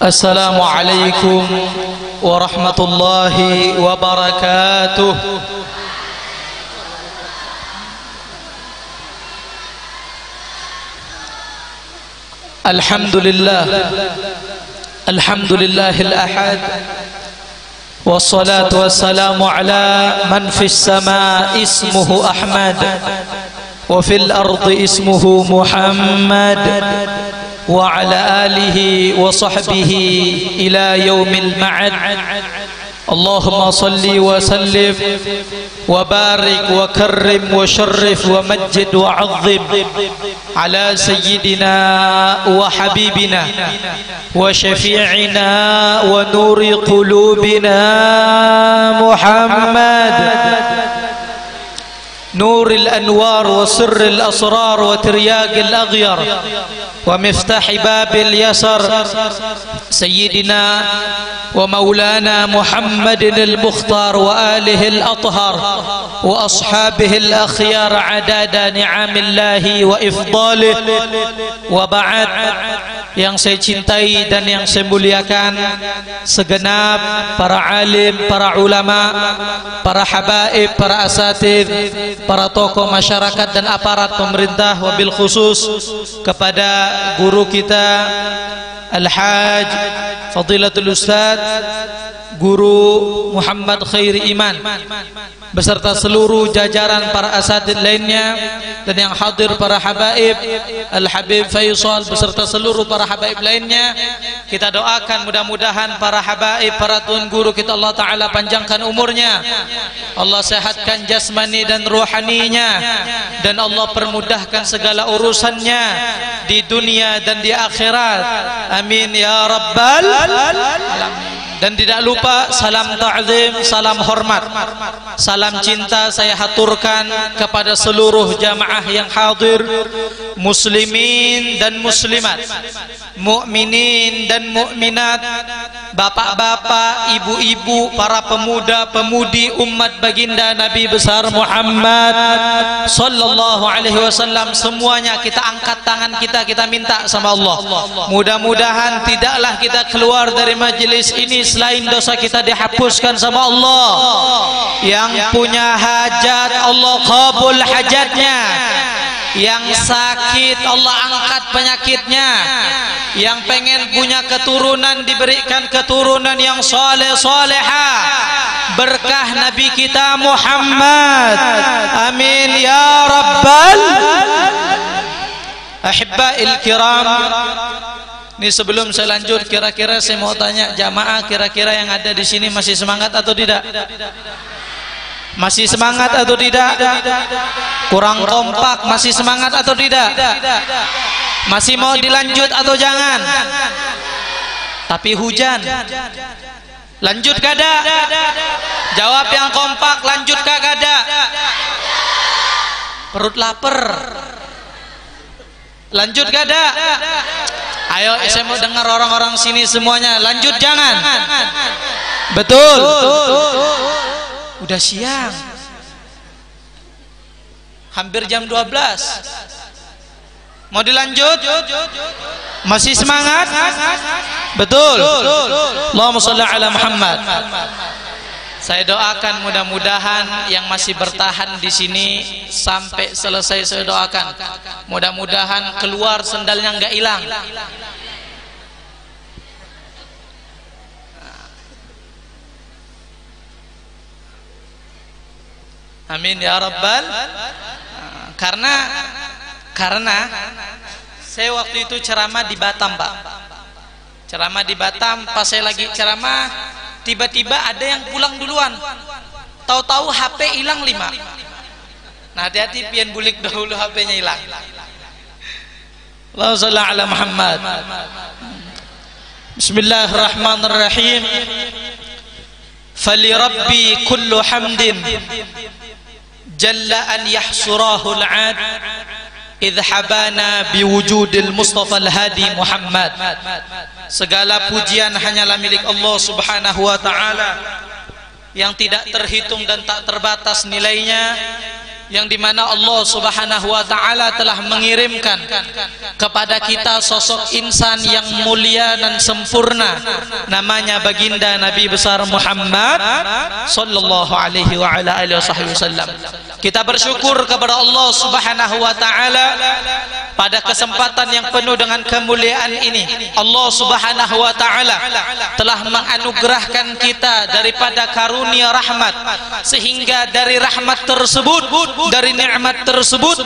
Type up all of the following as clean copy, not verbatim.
Assalamualaikum warahmatullahi wabarakatuh. Alhamdulillah, alhamdulillahil ahad, wassalatu wassalamu ala man fis sama ismuhu Ahmad wa fil ardi ismuhu Muhammad wa ala alihi wa sahbihi ila yaumil ma'ad. Allahumma salli wa sallim wa barik wa karrim wa sharrif wa majjid wa azzim ala sayyidina wa habibina wa syafi'ina wa nuri qulubina Muhammad نور الأنوار وسر الأسرار وترياق الأغيار ومفتاح باب اليسر سيدنا ومولانا محمد المختار وآله الأطهار وأصحابه الأخيار عداد نعم الله وإفضاله. وبعد, yang saya cintai dan yang saya muliakan, segenap para alim, para ulama, para habaib, para asatid, para tokoh masyarakat dan aparat pemerintah, wabil khusus kepada guru kita Al-Haj Fadilatul Ustaz Guru Muhammad Khairi Iman beserta seluruh jajaran para asatid lainnya, dan yang hadir para habaib Al-Habib Faisal beserta seluruh para habaib lainnya. Kita doakan mudah-mudahan para habaib, para tuan guru kita, Allah Ta'ala panjangkan umurnya, Allah sehatkan jasmani dan rohaninya, dan Allah permudahkan segala urusannya di dunia dan di akhirat. Amin ya rabbal alamin. Dan tidak lupa salam ta'zim, salam hormat, salam cinta saya haturkan kepada seluruh jamaah yang hadir, muslimin dan muslimat, mukminin dan mukminat, bapak-bapak, ibu-ibu, para pemuda-pemudi umat baginda Nabi besar Muhammad sallallahu alaihi wasallam, semuanya kita angkat tangan kita minta sama Allah. Mudah-mudahan tidaklah kita keluar dari majelis ini selain dosa kita dihapuskan sama Allah. Yang punya hajat Allah qabul hajatnya, yang sakit Allah angkat penyakitnya, yang pengen punya keturunan diberikan keturunan yang soleh solehah berkah Nabi kita Muhammad. Amin ya rabbal Ahibba'il kiram, ini sebelum saya lanjut, kira-kira saya mau tanya jamaah, kira-kira yang ada di sini masih semangat atau tidak? Masih semangat atau tidak? Kurang kompak, masih semangat atau tidak? Masih mau dilanjut atau jangan? Tapi hujan. Lanjut kada? Jawab yang kompak, lanjut kada? Perut lapar. Lanjut kada? Ayo saya mau dengar orang-orang sini semuanya. Lanjut jangan? Betul. Udah siang. Hampir jam 12. Mau dilanjut? Masih semangat? Betul. Allahumma shalli ala Muhammad. Saya doakan mudah-mudahan yang masih bertahan di sini sampai selesai, saya doakan mudah-mudahan keluar sendalnya nggak hilang. Amin ya rabbal. Karena saya waktu itu ceramah di Batam, Pak. Ceramah di Batam, pas saya lagi ceramah tiba-tiba ada yang pulang duluan, tahu-tahu HP hilang 5. Nah hati-hati pian bulik dahulu HP-nya hilang. Allahumma shalli ala Muhammad. Bismillahirrahmanirrahim. Fali rabbi kullu hamdin jalla an yahsurahu al-'ad idh habana biwujudil Mustafa al-Hadi Muhammad. Segala pujian hanyalah milik Allah subhanahu wa ta'ala yang tidak terhitung dan tak terbatas nilainya, yang dimana Allah subhanahu wa ta'ala telah mengirimkan kepada kita sosok insan yang mulia dan sempurna, namanya baginda Nabi besar Muhammad sallallahu alaihi wa ala alihi wasallam. Kita bersyukur kepada Allah subhanahu wa ta'ala pada kesempatan yang penuh dengan kemuliaan ini. Allah subhanahu wa ta'ala telah menganugerahkan kita daripada karunia rahmat, sehingga dari rahmat tersebut, dari nikmat tersebut,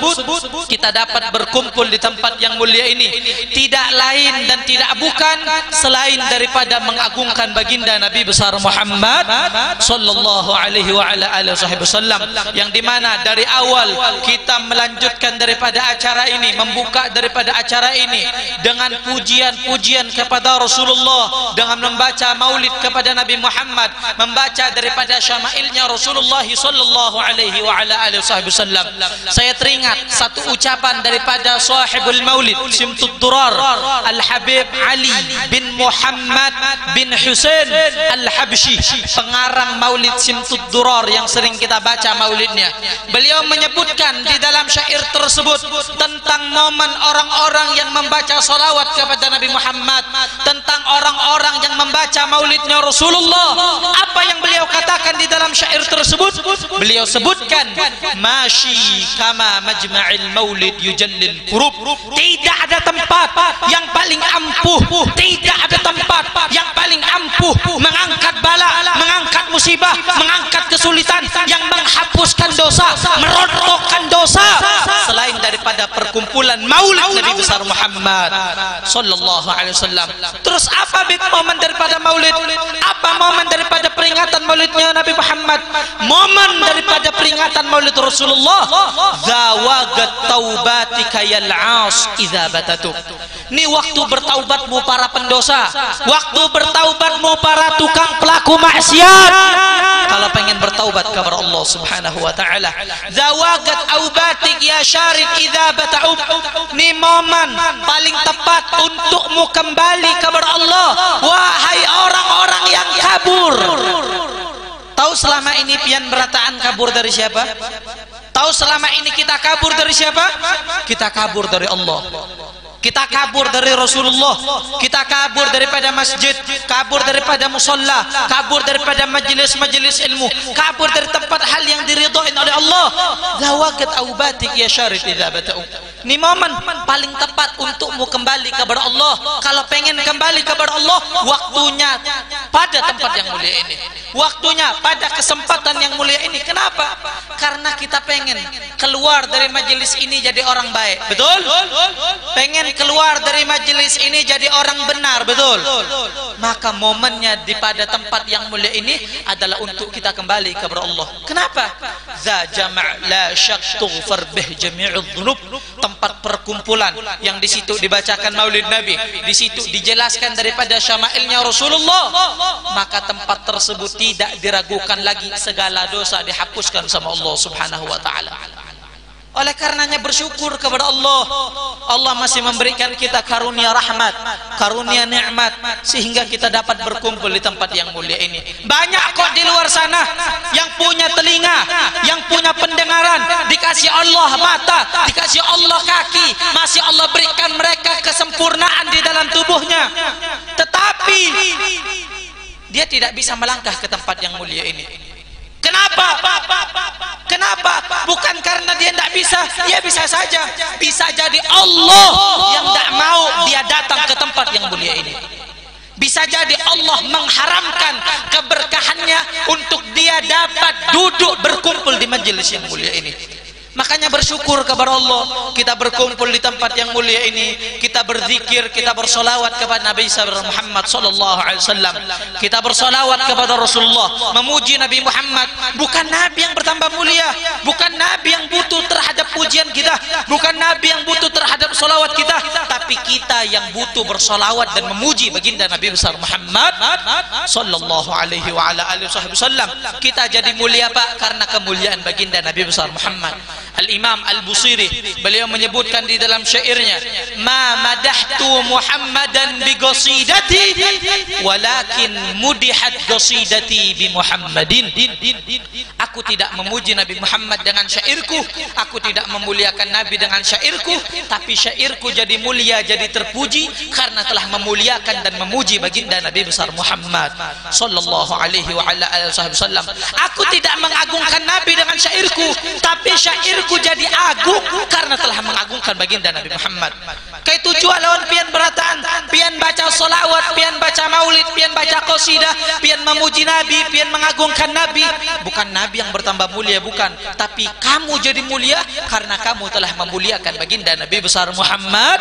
kita dapat berkumpul di tempat yang mulia ini, tidak lain dan tidak bukan selain daripada mengagungkan baginda Nabi besar Muhammad sallallahu alaihi wa ala alihi wasallam, yang dimana dari awal kita melanjutkan daripada acara ini, membuka daripada acara ini dengan pujian-pujian kepada Rasulullah, dengan membaca maulid kepada Nabi Muhammad, membaca daripada syama'ilnya Rasulullah sallallahu alaihi wa ala alihi wasallam. Saya teringat satu ucapan daripada sahibul maulid Simtud Durar Al-Habib Ali bin Muhammad bin Husain Al-Habsyi, pengarang maulid Simtud Durar yang sering kita baca maulidnya. Beliau menyebutkan di dalam syair tersebut tentang momen orang-orang yang membaca salawat kepada Nabi Muhammad, tentang orang-orang yang membaca maulidnya Rasulullah. Apa yang beliau katakan di dalam syair tersebut? Beliau sebutkan, masyi kama majma'il maulid yujallil kurub. Tidak ada tempat yang paling ampuh, tidak ada tempat yang paling ampuh mengangkat bala, mengangkat musibah, mengangkat kesulitan, yang menghapuskan dosa, merontokkan dosa, selain daripada perkumpulan maulid Nabi besar Muhammad sallallahu alaihi wasallam. Terus apa momen daripada maulid? Apa momen daripada peringatan maulidnya Nabi Muhammad? Momen daripada peringatan maulid Rasulullah, zawagat taubatika yal 'as idza batatu. Ini waktu bertaubatmu para pendosa, waktu bertaubatmu para tukang pelaku maksiat. Kalau pengen bertaubat kepada Allah subhanahu wa ta'ala, zawagat aubatik ya syarid idza bata'u. Ini momen paling tepat untukmu kembali kepada Allah, wahai orang-orang yang kabur. Tahu selama ini pian berataan kabur dari siapa? Tahu selama ini kita kabur dari siapa? Kita kabur dari Allah. Kita kabur dari Rasulullah, kita kabur daripada masjid, kabur daripada musalla, kabur daripada majelis-majelis ilmu, kabur dari tempat hal yang diridhoi oleh Allah. Zawagat aubatik ya syarid idza bata'u. Ini momen paling tepat untukmu kembali kepada Allah. Kalau pengen kembali kepada Allah, waktunya pada tempat yang mulia ini. waktunya, pada kesempatan yang mulia ini. Kenapa? Karena kita pengen keluar dari majelis ini jadi orang baik, betul? Pengen keluar dari majelis ini jadi orang benar, betul? Maka momennya di pada tempat yang mulia ini adalah untuk kita kembali kepada Allah. Kenapa? Za jama' la syak tughfar bih jami'udz dzunub, tempat perkumpulan yang di situ dibacakan Maulid Nabi, di situ dijelaskan daripada syama'ilnya Rasulullah, maka tempat tersebut tidak diragukan lagi, segala dosa dihapuskan sama Allah Subhanahu wa taala. Oleh karenanya bersyukur kepada Allah. Allah masih memberikan kita karunia rahmat, karunia nikmat, sehingga kita dapat berkumpul di tempat yang mulia ini. Banyak kok di luar sana yang punya telinga, yang punya pendengaran, dikasih Allah mata, dikasih Allah kaki, masih Allah berikan mereka kesempurnaan di dalam tubuhnya, tetapi dia tidak bisa melangkah ke tempat yang mulia ini. Kenapa? Kenapa? Bukan karena dia tidak bisa, dia bisa saja. Bisa jadi Allah yang tidak mau dia datang ke tempat yang mulia ini. Bisa jadi Allah mengharamkan keberkahannya untuk dia dapat duduk berkumpul di majelis yang mulia ini. Makanya bersyukur kepada Allah, kita berkumpul di tempat yang mulia ini, kita berzikir, kita bersolawat kepada Nabi Muhammad sallallahu alaihi wasallam, kita bersolawat kepada Rasulullah, memuji Nabi Muhammad. Bukan Nabi yang bertambah mulia, bukan Nabi yang butuh terhadap pujian kita, bukan Nabi yang butuh terhadap solawat kita, tapi kita yang butuh bersolawat dan memuji baginda Nabi besar Muhammad sallallahu alaihi wa ala alihi wasallam. Kita jadi mulia Pak karena kemuliaan baginda Nabi besar Muhammad. Al-Imam Al-Busiri beliau menyebutkan di dalam syairnya, ma madahtu Muhammadan bi qasidati walakin mudihat qasidati bi Muhammadin. Aku tidak memuji Nabi Muhammad dengan syairku, aku tidak memuliakan Nabi dengan syairku, tapi syairku jadi mulia, jadi terpuji karena telah memuliakan dan memuji baginda Nabi besar Muhammad sallallahu alaihi wa ala alihi wasallam. Aku tidak mengagungkan Nabi dengan syairku, tapi syairku jadi agung karena telah mengagungkan baginda Nabi Muhammad. Kayak tujuan lawan pian berataan, pian baca solawat, pian baca maulid, pian baca qasidah, pian memuji Nabi, pian mengagungkan Nabi. Bukan Nabi yang bertambah mulia, bukan, tapi kamu jadi mulia karena kamu telah memuliakan baginda Nabi besar Muhammad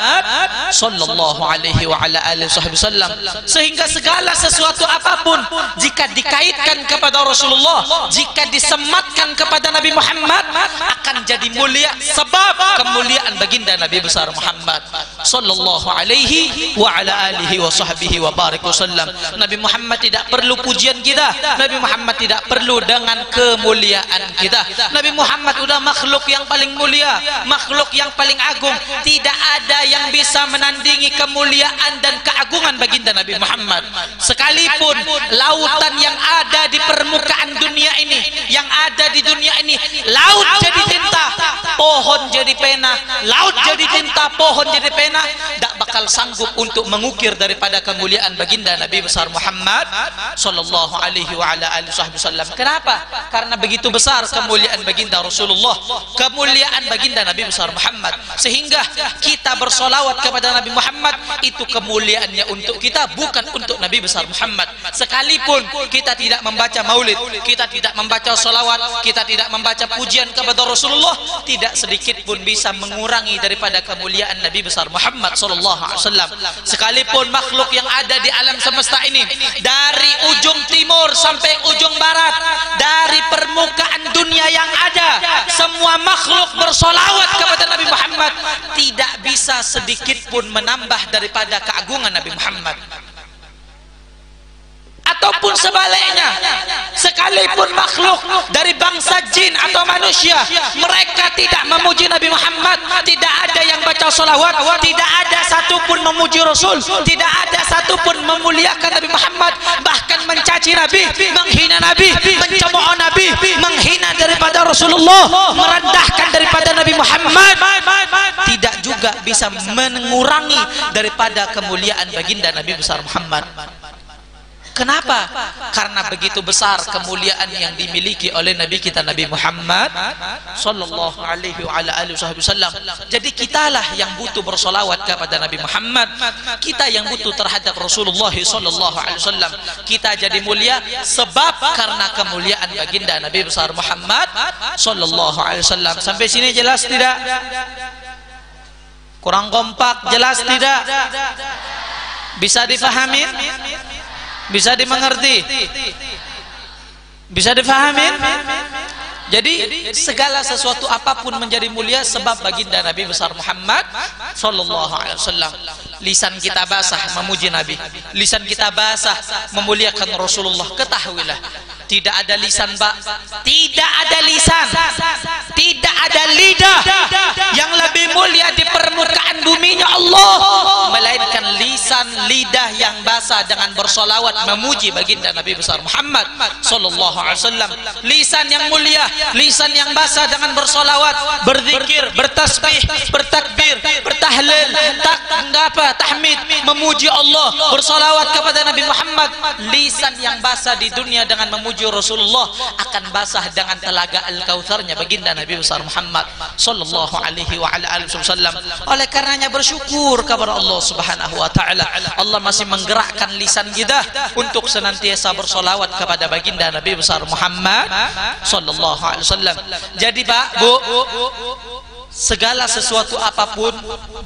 sallallahu alaihi wa ala alihi wasallam. Sehingga segala sesuatu apapun jika dikaitkan kepada Rasulullah, jika disematkan kepada Nabi Muhammad, akan jadi mulia, sebab kemuliaan baginda Nabi besar Muhammad sallallahu alaihi wa ala alihi wa sahbihi wa barik wasallam. Nabi Muhammad tidak perlu pujian kita, Nabi Muhammad tidak perlu dengan kemuliaan kita. Nabi Muhammad udah makhluk yang paling mulia, makhluk yang paling agung. Tidak ada yang bisa menandingi kemuliaan dan keagungan baginda Nabi Muhammad. Sekalipun lautan yang ada di permukaan dunia ini, yang ada di dunia ini, laut jadi tinta, pohon jadi pena, laut jadi tinta, pohon jadi pena, tak bakal sanggup untuk mengukir daripada kemuliaan baginda Nabi besar Muhammad sallallahu alaihi wa ala alihi wasallam. Kenapa? Karena begitu besar kemuliaan baginda Rasulullah, kemuliaan baginda Nabi besar Muhammad, sehingga kita bersolawat kepada Nabi Muhammad itu kemuliaannya untuk kita, bukan untuk Nabi besar Muhammad. Sekalipun kita tidak membaca maulid, kita tidak membaca solawat, kita tidak membaca pujian kepada Rasulullah, tidak sedikit pun bisa mengurangi daripada kemuliaan Nabi besar Muhammad sallallahu alaihi wasallam. Sekalipun makhluk yang ada di alam semesta ini, dari ujung timur sampai ujung barat, dari permukaan dunia yang ada, semua makhluk bersolawat kepada Nabi Muhammad, tidak bisa sedikit pun menambah daripada keagungan Nabi Muhammad. Ataupun sebaliknya, sekalipun makhluk dari bangsa jin atau manusia, mereka tidak memuji Nabi Muhammad, tidak ada yang baca salawat, tidak ada satupun memuji Rasul, tidak ada satupun memuliakan Nabi Muhammad, bahkan mencaci Nabi, menghina Nabi, mencemooh Nabi, menghina daripada Rasulullah, merendahkan daripada Nabi Muhammad, tidak juga bisa mengurangi daripada kemuliaan baginda Nabi besar Muhammad. Kenapa? Karena begitu besar kemuliaan yang dimiliki oleh Nabi kita Nabi Muhammad sallallahu alaihi wa ala alihi wasallam. Jadi kitalah yang butuh bersolawat kepada Nabi Muhammad, kita yang butuh terhadap Rasulullah sallallahu alaihi wasallam. Kita jadi mulia sebab karena kemuliaan baginda Nabi besar Muhammad sallallahu alaihi wasallam. Sampai sini jelas tidak? Kurang kompak, jelas tidak? Bisa difahami? Bisa dimengerti? Bisa difahami? Jadi segala sesuatu apapun menjadi mulia sebab baginda Nabi besar Muhammad sallallahu alaihi wasallam. Lisan kita basah memuji Nabi, lisan kita basah memuliakan Rasulullah. Ketahuilah, tidak ada lisan tidak ada lisan, tidak ada lidah yang lebih mulia di permukaan buminya Allah melainkan lisan lidah yang basah dengan bersolawat memuji baginda Nabi besar Muhammad sallallahu alaihi wasallam. Lisan yang mulia, lisan yang basah dengan bersolawat, berzikir, bertasbih, bertakbir, bertahlil, tahmid, memuji Allah, bersolawat kepada Nabi Muhammad. Lisan yang basah di dunia dengan memuji Rasulullah akan basah dengan telaga Al-Kautsarnya baginda Nabi besar Muhammad sallallahu alaihi wa ala alihi wasallam. Oleh karenanya bersyukur kepada Allah Subhanahu wa taala, Allah masih menggerakkan lisan kita untuk senantiasa bersolawat kepada baginda Nabi besar Muhammad sallallahu alaihi wasallam. Jadi Pak, Bu, segala sesuatu apapun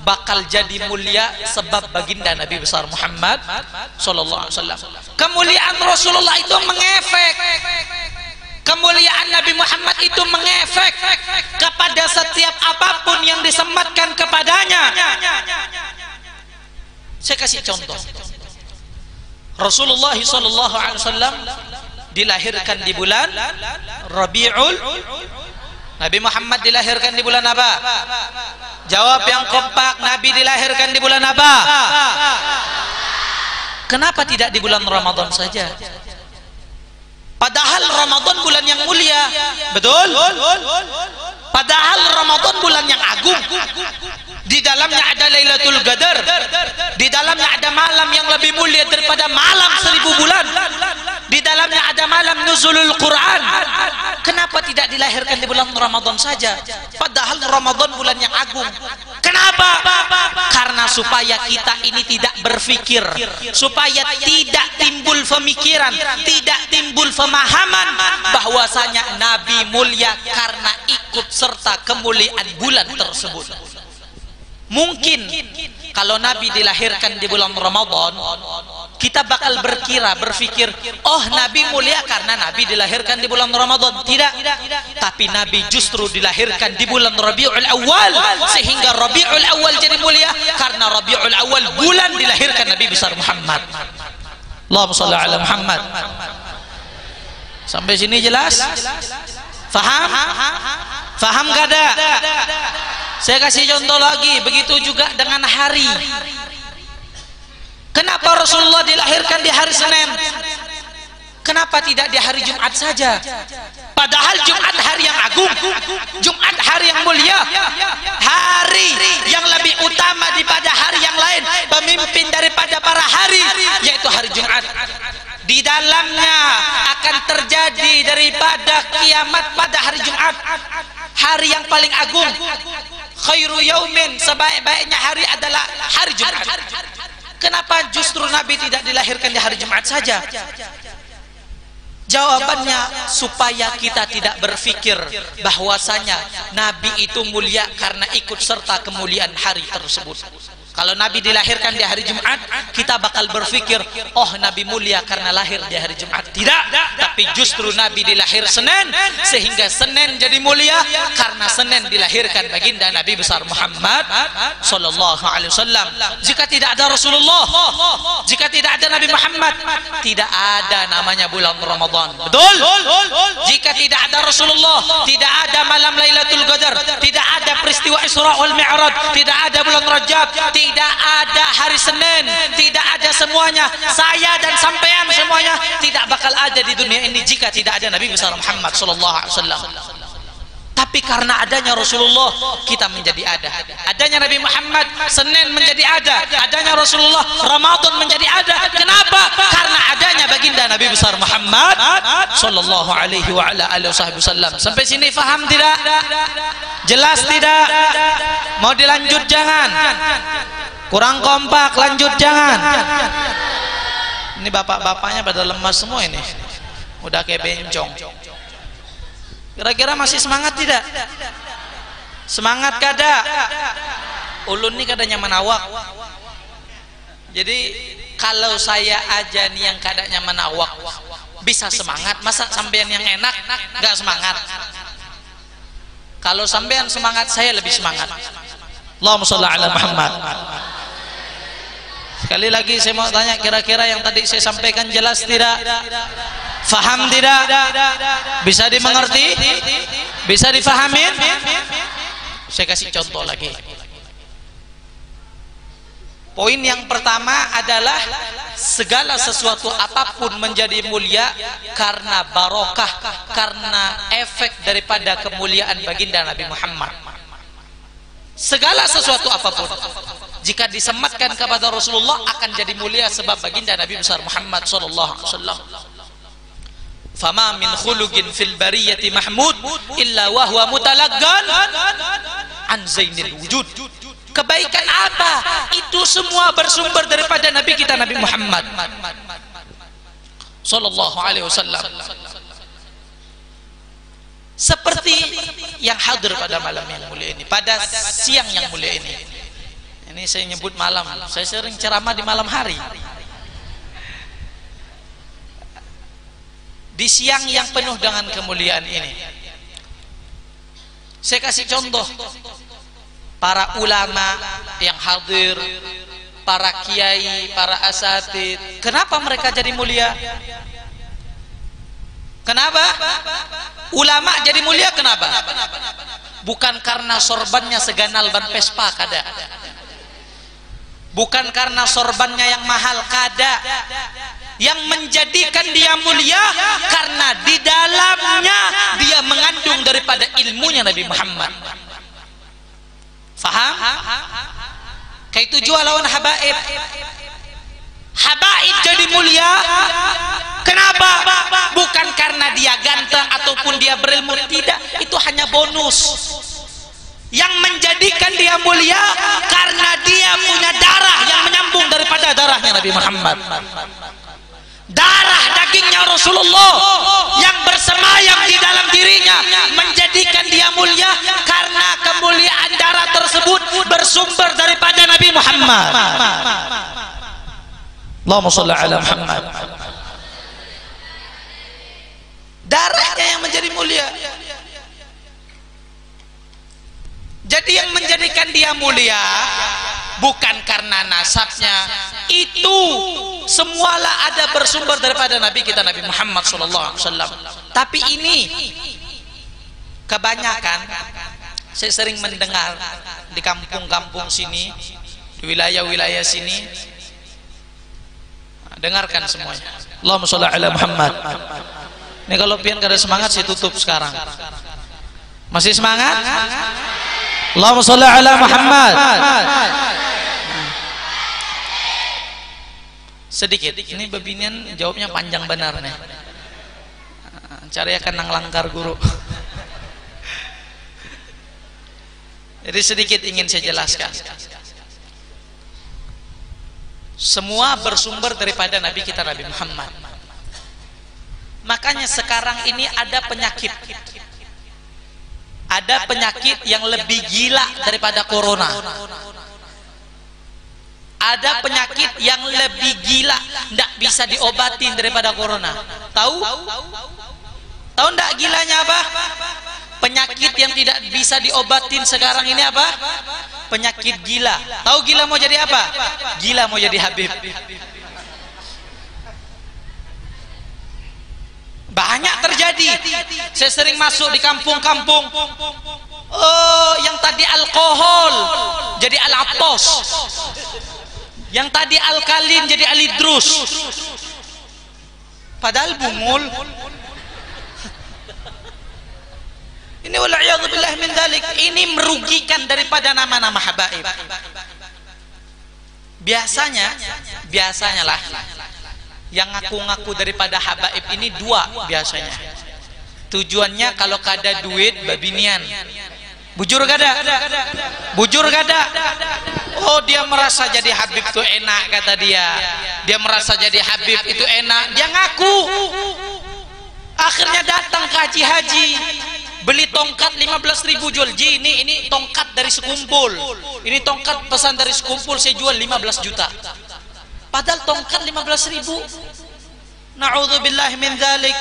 bakal jadi mulia sebab baginda Nabi besar Muhammad sallallahu alaihi wasallam. Kemuliaan Rasulullah itu mengefek, kemuliaan Nabi Muhammad itu mengefek kepada setiap apapun yang disematkan kepadanya. Saya kasih contoh. Rasulullah sallallahu alaihi wasallam dilahirkan di bulan Rabiul. Nabi Muhammad dilahirkan di bulan apa? Jawab yang kompak. Nabi dilahirkan di bulan apa? Kenapa tidak di bulan Ramadan saja? Padahal Ramadan bulan yang mulia, betul? Padahal Ramadan bulan yang agung. Di dalamnya ada Lailatul Qadar, di dalamnya ada malam yang lebih mulia daripada malam 1000 bulan, di dalamnya ada malam nuzulul Quran. Kenapa tidak dilahirkan di bulan Ramadan saja? Padahal Ramadan bulan yang agung. Kenapa? Karena supaya kita ini tidak berpikir, supaya tidak timbul pemikiran, tidak timbul pemahaman bahwasanya Nabi mulia karena ikut serta kemuliaan bulan tersebut. Mungkin kalau Nabi dilahirkan di bulan Ramadan, kita bakal berpikir, oh Nabi mulia karena Nabi dilahirkan di bulan Ramadan. Tidak, tapi Nabi justru dilahirkan di bulan Rabiul Awal, sehingga Rabiul Awal jadi mulia karena Rabiul Awal bulan dilahirkan Nabi besar Muhammad. Allahumma shalli ala Muhammad. Sampai sini jelas? Faham? Faham gak ada? Saya kasih contoh lagi, begitu juga dengan hari. Kenapa Rasulullah dilahirkan di hari Senin? Kenapa tidak di hari Jumat saja? Padahal Jumat hari yang agung, Jumat hari yang mulia, hari yang lebih utama daripada hari yang lain, pemimpin daripada para hari, yaitu hari Jumat. Di dalamnya akan terjadi daripada kiamat pada hari Jumat, hari yang paling agung. Khairu yaumin, sebaik-baiknya hari adalah hari Jumat. Kenapa justru Nabi tidak dilahirkan di hari Jumat saja? Jawabannya supaya kita tidak berpikir bahwasanya Nabi itu mulia karena ikut serta kemuliaan hari tersebut. Kalau Nabi dilahirkan di hari Jumat, kita bakal berpikir, oh Nabi mulia karena lahir di hari Jumat. Tidak, tapi justru Nabi dilahir Senin, sehingga Senin jadi mulia karena Senin dilahirkan baginda Nabi besar Muhammad sallallahu alaihi wasallam. Jika tidak ada Rasulullah, jika tidak ada Nabi Muhammad, tidak ada namanya bulan Ramadan. Betul? Jika tidak ada Rasulullah, tidak ada malam Lailatul Qadar, tidak ada peristiwa Isra wal Mi'raj, tidak ada bulan Rajab, tidak ada hari Senin, tidak ada semuanya. Saya dan sampean semuanya tidak bakal ada di dunia ini jika tidak ada Nabi besar Muhammad sallallahu alaihi wasallam. Tapi karena adanya Rasulullah kita menjadi ada. Adanya Nabi Muhammad, Senin menjadi ada. Adanya Rasulullah, Ramadan menjadi ada. Kenapa? Karena adanya baginda Nabi besar Muhammad sallallahu alaihi wa ala alihi wasallam. Sampai sini faham tidak? Jelas tidak? Mau dilanjut jangan? Kurang kompak, lanjut jangan? Ini bapak-bapaknya pada lemas semua ini. Udah kayak bencong. Kira-kira masih semangat tidak? Semangat kada? Ulun nih kadanya menawak. Jadi kalau saya aja nih yang kadanya menawak bisa semangat, masa sampean yang enak nggak semangat? Kalau sampean semangat, saya lebih semangat. Allahumma shalli ala Muhammad. Sekali lagi saya mau tanya, kira-kira yang tadi saya sampaikan jelas tidak? Faham tidak? Bisa dimengerti? Bisa difahamin? Saya kasih contoh lagi. Poin yang pertama adalah segala sesuatu apapun menjadi mulia karena barokah, karena efek daripada kemuliaan baginda Nabi Muhammad. Segala sesuatu apapun jika disematkan kepada Rasulullah akan jadi mulia sebab baginda Nabi besar Muhammad sallallahu alaihi wasallam. Fama min khuluqin fil bariyati mahmud illa wa huwa mutalaggan an zainil wujud. Kebaikan apa? Itu semua bersumber daripada Nabi kita Nabi Muhammad sallallahu alaihi wasallam. Seperti yang hadir pada malam yang mulia ini, pada siang yang mulia ini. Ini saya nyebut malam. Saya sering ceramah di malam hari. Di siang yang penuh dengan kemuliaan ini, saya kasih contoh para ulama yang hadir, para kiai, para asatid. Kenapa mereka jadi mulia? Kenapa? Ulama jadi mulia kenapa? Bukan karena sorbannya seganal ban Vespa kada. Bukan karena sorbannya yang mahal kada. Yang menjadikan dia mulia karena di dalamnya dia mengandung daripada ilmunya Nabi Muhammad. Faham? Kayak itu jual lawan habaib. Habaib jadi mulia kenapa? Bukan karena dia ganteng ataupun dia berilmu, tidak, itu hanya bonus. Yang menjadikan dia mulia karena dia punya darah yang menyambung daripada darahnya Nabi Muhammad. Darah dagingnya Rasulullah yang bersemayam di dalam dirinya menjadikan dia mulia karena kemuliaan darah tersebut bersumber daripada Nabi Muhammad. Allahumma shalli ala Muhammad. Darahnya yang menjadi mulia. Jadi yang menjadikan dia mulia bukan karena nasabnya, itu semualah ada bersumber daripada Nabi kita Nabi Muhammad SAW. Tapi ini kebanyakan saya sering mendengar di kampung-kampung sini, di wilayah-wilayah sini. Dengarkan semuanya. Allahumma sholli ala Muhammad. Ini kalau pian kada semangat saya tutup sekarang. Masih semangat? Allahumma sholli ala Muhammad. Sedikit, ini babinian jawabnya panjang benar nih. Cari akan nang langkar guru. Jadi sedikit ingin saya jelaskan. Semua bersumber daripada Nabi kita Nabi Muhammad. Makanya sekarang ini ada penyakit. Ada penyakit yang lebih gila daripada corona. Ada penyakit yang lebih gila, tidak bisa diobatin daripada corona. Tahu? Tahu tidak gilanya apa? Penyakit yang tidak bisa diobatin sekarang ini apa? Penyakit gila. Tahu gila mau jadi apa? Gila mau jadi Habib. Banyak terjadi. Saya sering masuk di kampung-kampung. Oh, yang tadi alkohol jadi al-apos. Yang tadi alkalin jadi alidrus. Padahal bungul. Ini wal'iyadzubillah min dzalik. Ini merugikan daripada nama-nama habaib. Biasanya lah yang ngaku-ngaku daripada habaib ini dua biasanya. Tujuannya kalau kada duit babinian. Bujur kada? Bujur kada? Oh, dia merasa jadi habib itu enak kata dia. Dia merasa jadi habib itu enak. Dia ngaku. Akhirnya datang ke haji-haji. Beli tongkat 15.000 jual. Ji, ini tongkat dari sekumpul. Ini tongkat pesan dari sekumpul saya jual 15 juta. Padahal tongkat 15.000. Na'udzubillah min dzalik.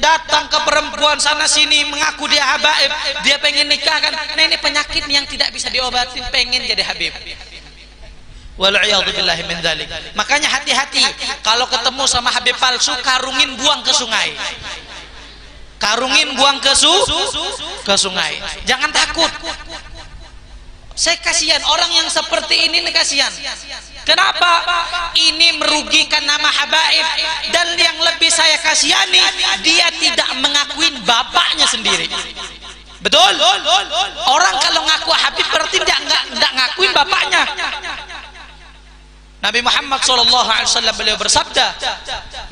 Datang ke perempuan sana sini mengaku dia habaib, dia pengen nikahkan. Nah, ini penyakit yang tidak bisa diobatin, pengen jadi habib. Wal'iyadzubillah min dzalik. Makanya hati-hati kalau ketemu sama habib palsu, karungin buang ke sungai. Karungin buang ke sungai. Jangan takut. Saya kasihan orang yang seperti ini nih, kasihan. Kenapa? Ini merugikan nama habaib. Dan yang lebih saya kasihani, dia tidak mengakuin bapaknya sendiri. Betul? Orang kalau ngaku habib berarti dia enggak ngakuin bapaknya. Nabi Muhammad SAW beliau bersabda,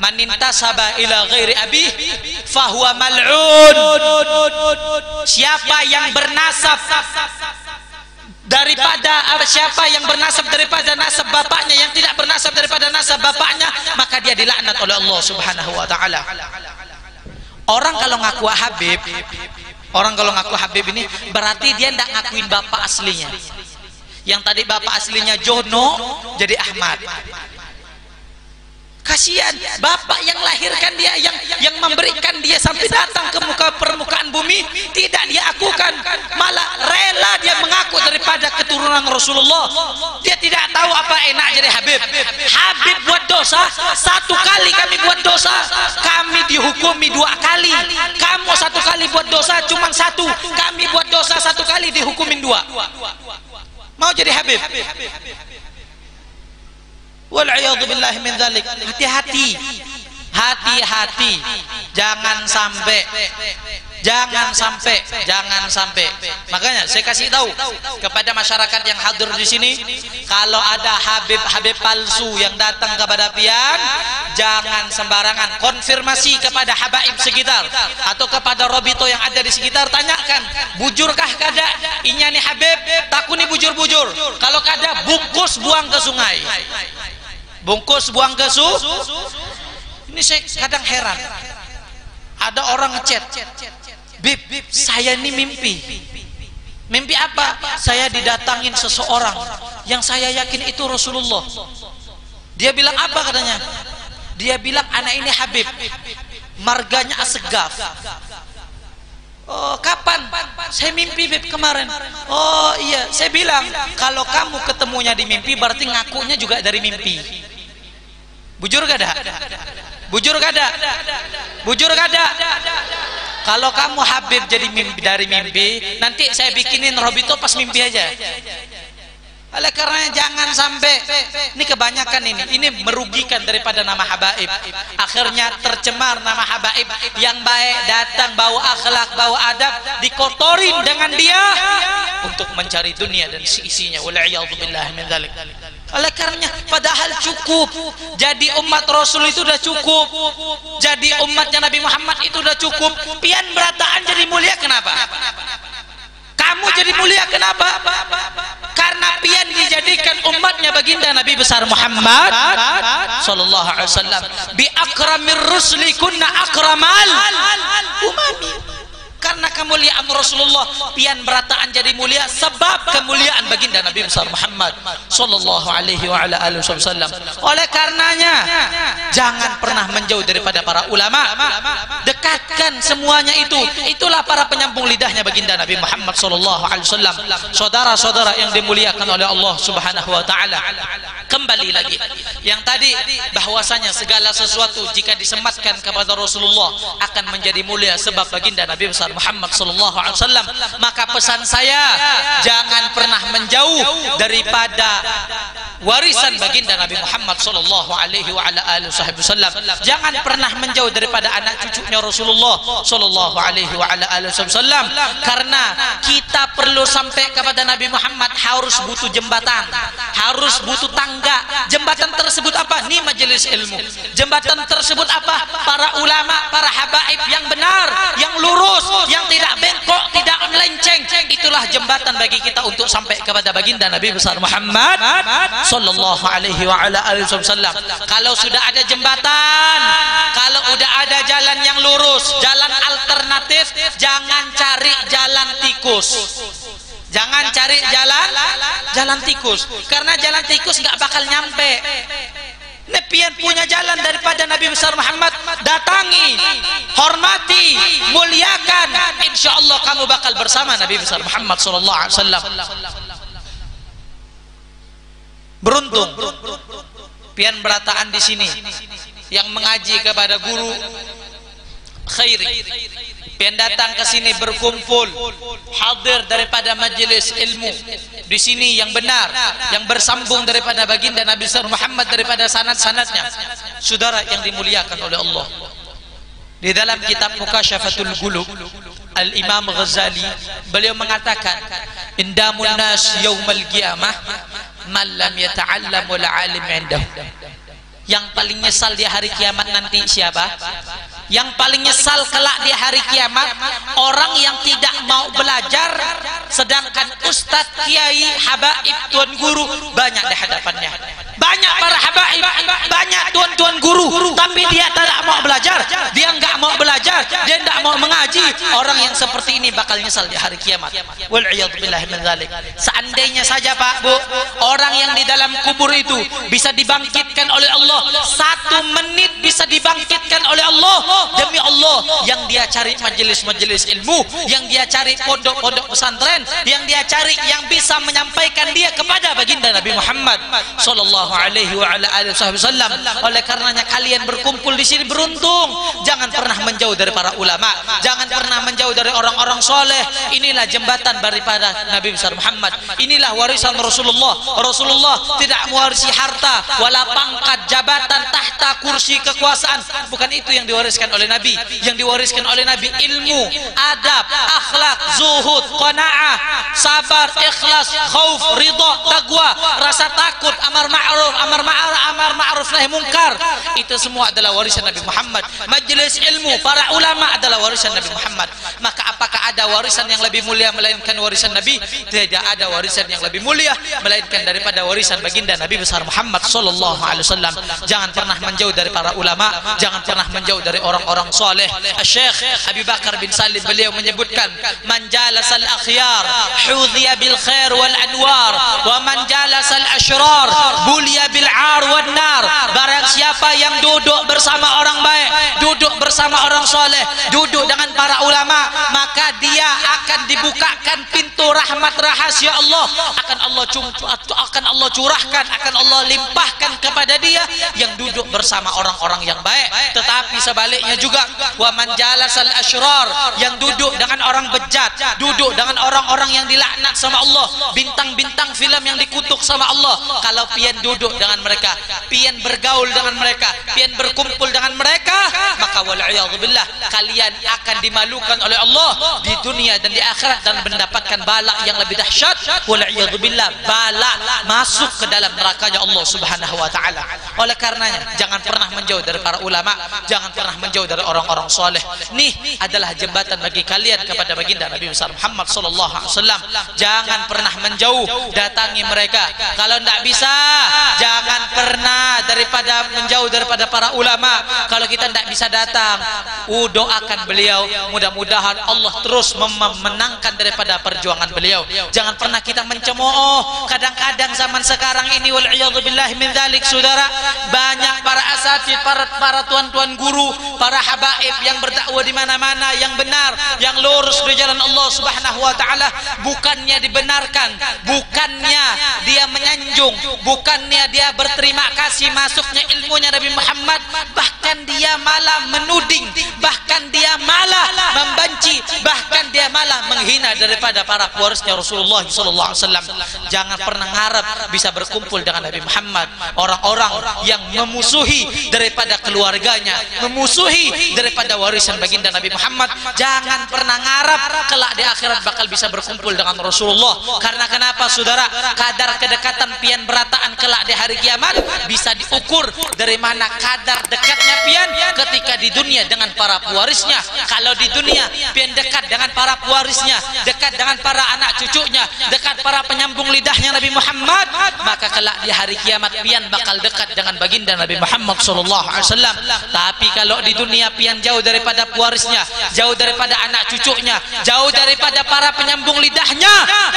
"Man intasaba ila ghairi abih fahuwa mal'un." Siapa yang bernasab daripada nasab bapaknya, yang tidak bernasab daripada nasab bapaknya, maka dia dilaknat oleh Allah Subhanahu wa taala. Orang kalau ngaku habib ini berarti dia tidak ngakuin bapak aslinya. Yang tadi bapak aslinya Jono jadi Ahmad. Kasihan bapak yang lahirkan dia, yang memberikan dia sampai datang ke permukaan bumi, tidak dia akukan, malah rela dia mengaku daripada keturunan Rasulullah. Dia tidak tahu apa enak jadi habib. Habib buat dosa, satu kali kami buat dosa, kami dihukumi 2 kali. Kamu 1 kali buat dosa cuma 1, kami buat dosa 1 kali dihukumin 2. Mau jadi habib? Wal'iyadzubillah min dzalik. Hati-hati, jangan sampai. Makanya saya kasih tahu kepada masyarakat yang hadir di sini, kalau ada habib palsu yang datang kepada pian, jangan sembarangan. Konfirmasi kepada habaib sekitar atau kepada robito yang ada di sekitar, tanyakan, bujurkah kada inya nih habib, takuni bujur-bujur. Kalau kada, bungkus buang ke sungai. Ini saya kadang heran, ada orang ngechat, Bib, saya ini mimpi apa? Saya didatangin seseorang yang saya yakin itu Rasulullah. Dia bilang apa katanya? Dia bilang anak ini habib, marganya Asegaf. Oh, kapan? Saya mimpi Bib kemarin. Oh iya, saya bilang kalau kamu ketemunya di mimpi berarti ngakunya juga dari mimpi. Bujur kada? Kalau kamu habib jadi dari mimpi, nanti saya bikinin robito pas mimpi aja. Oleh karenanya jangan sampai, ini kebanyakan ini merugikan daripada nama habaib. Akhirnya tercemar nama habaib yang baik, datang bawa akhlak, bawa adab, dikotorin dengan dia untuk mencari dunia dan isinya. Wal'iyadzubillah min dzalik. Oleh karenanya padahal cukup jadi umat Rasul itu udah cukup, jadi umatnya Nabi Muhammad itu udah cukup. Pian berataan jadi mulia kenapa? Kamu jadi mulia kenapa? Karena pian dijadikan umatnya baginda Nabi besar Muhammad sallallahu alaihi wasallam. Bi akramir rusli kunna akramal umami. Karena kemuliaan Rasulullah, pian berataan jadi mulia sebab kemuliaan baginda Nabi besar Muhammad sallallahu alaihi wa ala alihi wasallam. Oleh karenanya jangan pernah menjauh daripada para ulama, dekatkan semuanya itu. Itulah para penyambung lidahnya baginda Nabi Muhammad sallallahu alaihi wasallam. Saudara-saudara yang dimuliakan oleh Allah Subhanahu wa taala. Kembali lagi yang tadi, bahwasanya segala sesuatu jika disematkan kepada Rasulullah akan menjadi mulia sebab baginda Nabi besar Muhammad sallallahu alaihi wasallam. Maka pesan saya, jangan pernah menjauh daripada warisan baginda Nabi Muhammad sallallahu alaihi wa ala alihi wasallam. Jangan pernah menjauh daripada anak cucunya Rasulullah sallallahu alaihi wa ala alihi wasallam, karena kita perlu sampai kepada Nabi Muhammad harus butuh jembatan, harus butuh tangga. Jembatan tersebut apa? Ini majelis ilmu. Jembatan tersebut apa? Para ulama, para habaib yang benar, yang lurus, yang tidak bengkok, tidak melenceng. Itulah jembatan bagi kita untuk sampai kepada baginda Nabi besar Muhammad sallallahu alaihi wa ala alihi wasallam. Kalau sudah ada jembatan, kalau udah ada jalan yang lurus, jalan alternatif, jangan cari jalan tikus. Jangan cari jalan tikus, karena jalan tikus nggak bakal nyampe. Nepian punya jalan daripada Nabi besar Muhammad, datangi, hormati, muliakan. Insya Allah kamu bakal bersama Nabi besar Muhammad sallallahu alaihi wasallam. Beruntung pian berataan di sini yang mengaji kepada guru khairi, pian datang ke sini berkumpul, hadir daripada majelis ilmu di sini yang benar, yang bersambung daripada baginda Nabi sallallahu Muhammad, daripada sanad-sanadnya. Saudara yang dimuliakan oleh Allah, di dalam kitab Mukasyafatul Qulub, Al-Imam Ghazali beliau mengatakan, indamun nas yaumal qiyamah man lam yata'allam wal alim indahu. Yang paling nyesal di hari kiamat nanti siapa? Yang paling nyesal kelak di hari kiamat orang yang tidak mau belajar, sedangkan ustadz, kiai, habaib, tuan guru banyak di hadapannya. Banyak para habaib, banyak tuan-tuan guru, tapi dia tidak mau belajar, dia nggak mau belajar, dia tidak mau mengaji. Orang yang seperti ini bakal nyesal di hari kiamat. Wal'iyadzubillah min dzalik. Seandainya saja Pak Bu, orang yang di dalam kubur itu bisa dibangkitkan oleh Allah, 1 menit bisa dibangkitkan oleh Allah. Demi Allah, yang dia cari majelis-majelis ilmu, yang dia cari pondok-pondok pesantren, yang dia cari yang bisa menyampaikan dia kepada baginda Nabi Muhammad sallallahu alaihi wa ala alihi wasallam. Oleh karenanya kalian berkumpul di sini beruntung. Jangan pernah menjauh dari para ulama, jangan pernah menjauh dari orang-orang soleh. Inilah jembatan daripada Nabi besar Muhammad. Inilah warisan Rasulullah. Rasulullah tidak mewarisi harta, wala pangkat, jabatan, tahta, kursi, kekuasaan. Bukan itu yang diwariskan oleh Nabi. Yang diwariskan oleh Nabi ilmu, adab, akhlak, zuhud, qanaah, sabar, ikhlas, khauf, ridha, taqwa, rasa takut, amar ma'ruf nahi munkar. Itu semua adalah warisan Nabi Muhammad. Majelis ilmu, para ulama adalah warisan Nabi Muhammad. Maka apakah ada warisan yang lebih mulia melainkan warisan Nabi? Tidak ada warisan yang lebih mulia melainkan daripada warisan baginda Nabi besar Muhammad sallallahu alaihi wasallam. Jangan pernah menjauh dari para ulama, jangan pernah menjauh dari orang-orang soleh. Syekh Abi Bakar bin Salim beliau menyebutkan, man jalasal akhyar hudhiya bil khair wal anwar, wa man jalasal ashrar buliya bil ar wan nar. Barang siapa yang duduk bersama orang baik, duduk bersama orang soleh, duduk dengan para ulama, maka dia akan dibukakan pintu rahmat rahasia Allah, akan Allah curahkan, akan Allah limpahkan kepada dia yang duduk bersama orang-orang yang baik. Tetapi sebaliknya juga, wa man jalasal ashrar, yang duduk dengan orang bejat, duduk dengan orang-orang yang dilaknat sama Allah, bintang-bintang film yang dikutuk sama Allah. Kalau pian duduk dengan mereka, pian bergaul dengan mereka, pian berkumpul dengan mereka, maka wal'iyadzubillah, kalian akan dimalukan oleh Allah di dunia dan di akhirat, dan mendapatkan bala yang lebih dahsyat. Wal'iyadzubillah, bala masuk ke dalam nerakanya Allah subhanahu wa ta'ala. Oleh karenanya jangan pernah menjauh dari para ulama, jangan pernah menjauh dari orang-orang soleh. Nih adalah jembatan bagi kalian kepada baginda Nabi besar Muhammad sallallahu alaihi wasallam. Jangan pernah menjauh, datangi mereka. Kalau tidak bisa, jangan pernah menjauh daripada para ulama. Kalau kita tidak bisa datang, doakan beliau, mudah-mudahan Allah terus memenangkan daripada perjuangan beliau. Jangan pernah kita mencemooh. Kadang-kadang zaman sekarang ini, wal'iyadzubillah min dzalik, saudara, banyak para asatid, para tuan-tuan guru, para habaib yang berdakwah di mana-mana, yang benar, yang lurus di jalan Allah subhanahu wa ta'ala, bukannya dibenarkan, bukannya dia menyanjung, bukannya dia berterima kasih masuknya ilmunya Nabi Muhammad, bahkan dia malah menuding, bahkan dia malah membenci, bahkan dia malah menghina daripada para pewarisnya Rasulullah sallallahu alaihi wasallam. Jangan pernah mengharap bisa berkumpul dengan Nabi Muhammad. Orang-orang yang memusuhi daripada keluarganya, memusuhi daripada warisan baginda Nabi Muhammad, jangan pernah ngarap kelak di akhirat bakal bisa berkumpul dengan Rasulullah. Karena kenapa saudara? Kadar kedekatan pian berataan kelak di hari kiamat bisa diukur dari mana kadar dekatnya pian ketika di dunia dengan para pewarisnya. Kalau di dunia pian dekat dengan para pewarisnya, dekat dengan para anak cucunya, dekat para penyambung lidahnya Nabi Muhammad, maka kelak di hari kiamat pian bakal dekat dengan baginda Nabi Muhammad sallallahu alaihi wasallam. Tapi kalau di dunia pian jauh daripada pewarisnya, jauh daripada anak cucunya, jauh daripada para penyambung lidahnya,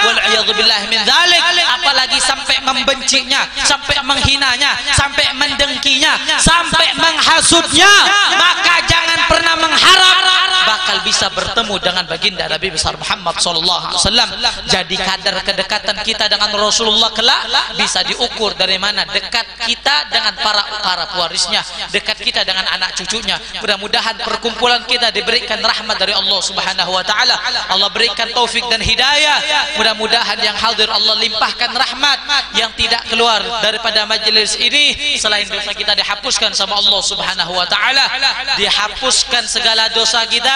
wal a'yadzubillahi min dzalik, apalagi sampai membencinya, sampai menghinanya, sampai mendengkinya, sampai menghasutnya, maka jangan pernah mengharap bakal bisa bertemu dengan baginda Nabi besar Muhammad sallallahu alaihi wasallam. Jadi kadar kedekatan kita dengan Rasulullah kelak bisa diukur dari mana dekat kita dengan para pewarisnya, dekat kita dengan anak cucunya. Mudah-mudahan perkumpulan kita diberikan rahmat dari Allah Subhanahu wa taala. Allah berikan taufik dan hidayah. Mudah-mudahan yang hadir Allah limpahkan rahmat, yang tidak keluar daripada majelis ini selain dosa kita dihapuskan sama Allah Subhanahu wa taala, dihapuskan segala dosa kita,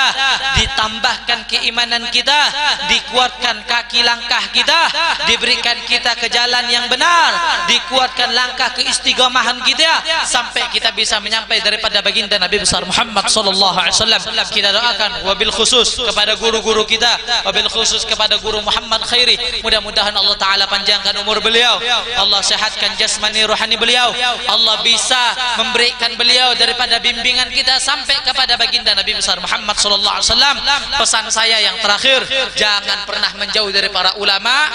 ditambahkan keimanan kita, dikuatkan kaki langkah kita, diberikan kita ke jalan yang benar, dikuatkan langkah keistiqomahan kita sampai kita bisa menyampai daripada baginda Nabi besar Muhammad sallallahu alaihi wasallam. Kita doakan wabil khusus kepada guru-guru kita, wabil khusus kepada guru Muhammad Khairi, mudah-mudahan Allah taala panjangkan umur beliau, Allah sehatkan jasmani rohani beliau, Allah bisa memberikan beliau daripada bimbingan kita sampai kepada baginda Nabi besar Muhammad sallallahu alaihi wasallam. Pesan saya yang terakhir, jangan pernah menjauh dari para ulama.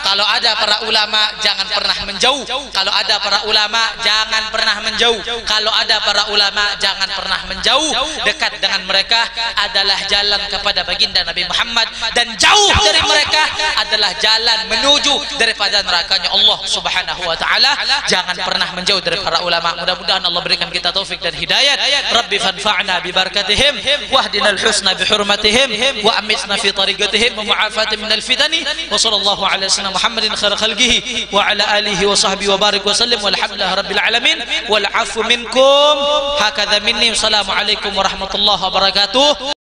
Kalau ada para ulama jangan pernah menjauh. Kalau ada para ulama jangan pernah menjauh. Kalau ada para ulama jangan pernah menjauh. Dekat dengan mereka adalah jalan kepada baginda Nabi Muhammad, dan jauh dari mereka adalah jalan menuju daripada nerakanya Allah Subhanahu wa taala. Jangan pernah menjauh dari para ulama. Mudah-mudahan Allah berikan kita taufik dan hidayat. Rabbi fanfa'na bi barakatihim wahdinal husna bi hurmatihim wa amitna fi tariqatihim wa mu'afatihim minal fitani wa sallallahu ala sayyidina Muhammadin khair khalqihi wa ala alihi wa sahbihi wa barik wa sallim walhamdulillahi rabbil alamin wal afu minkum hakadha minni. Wassalamu alaikum warahmatullahi wabarakatuh.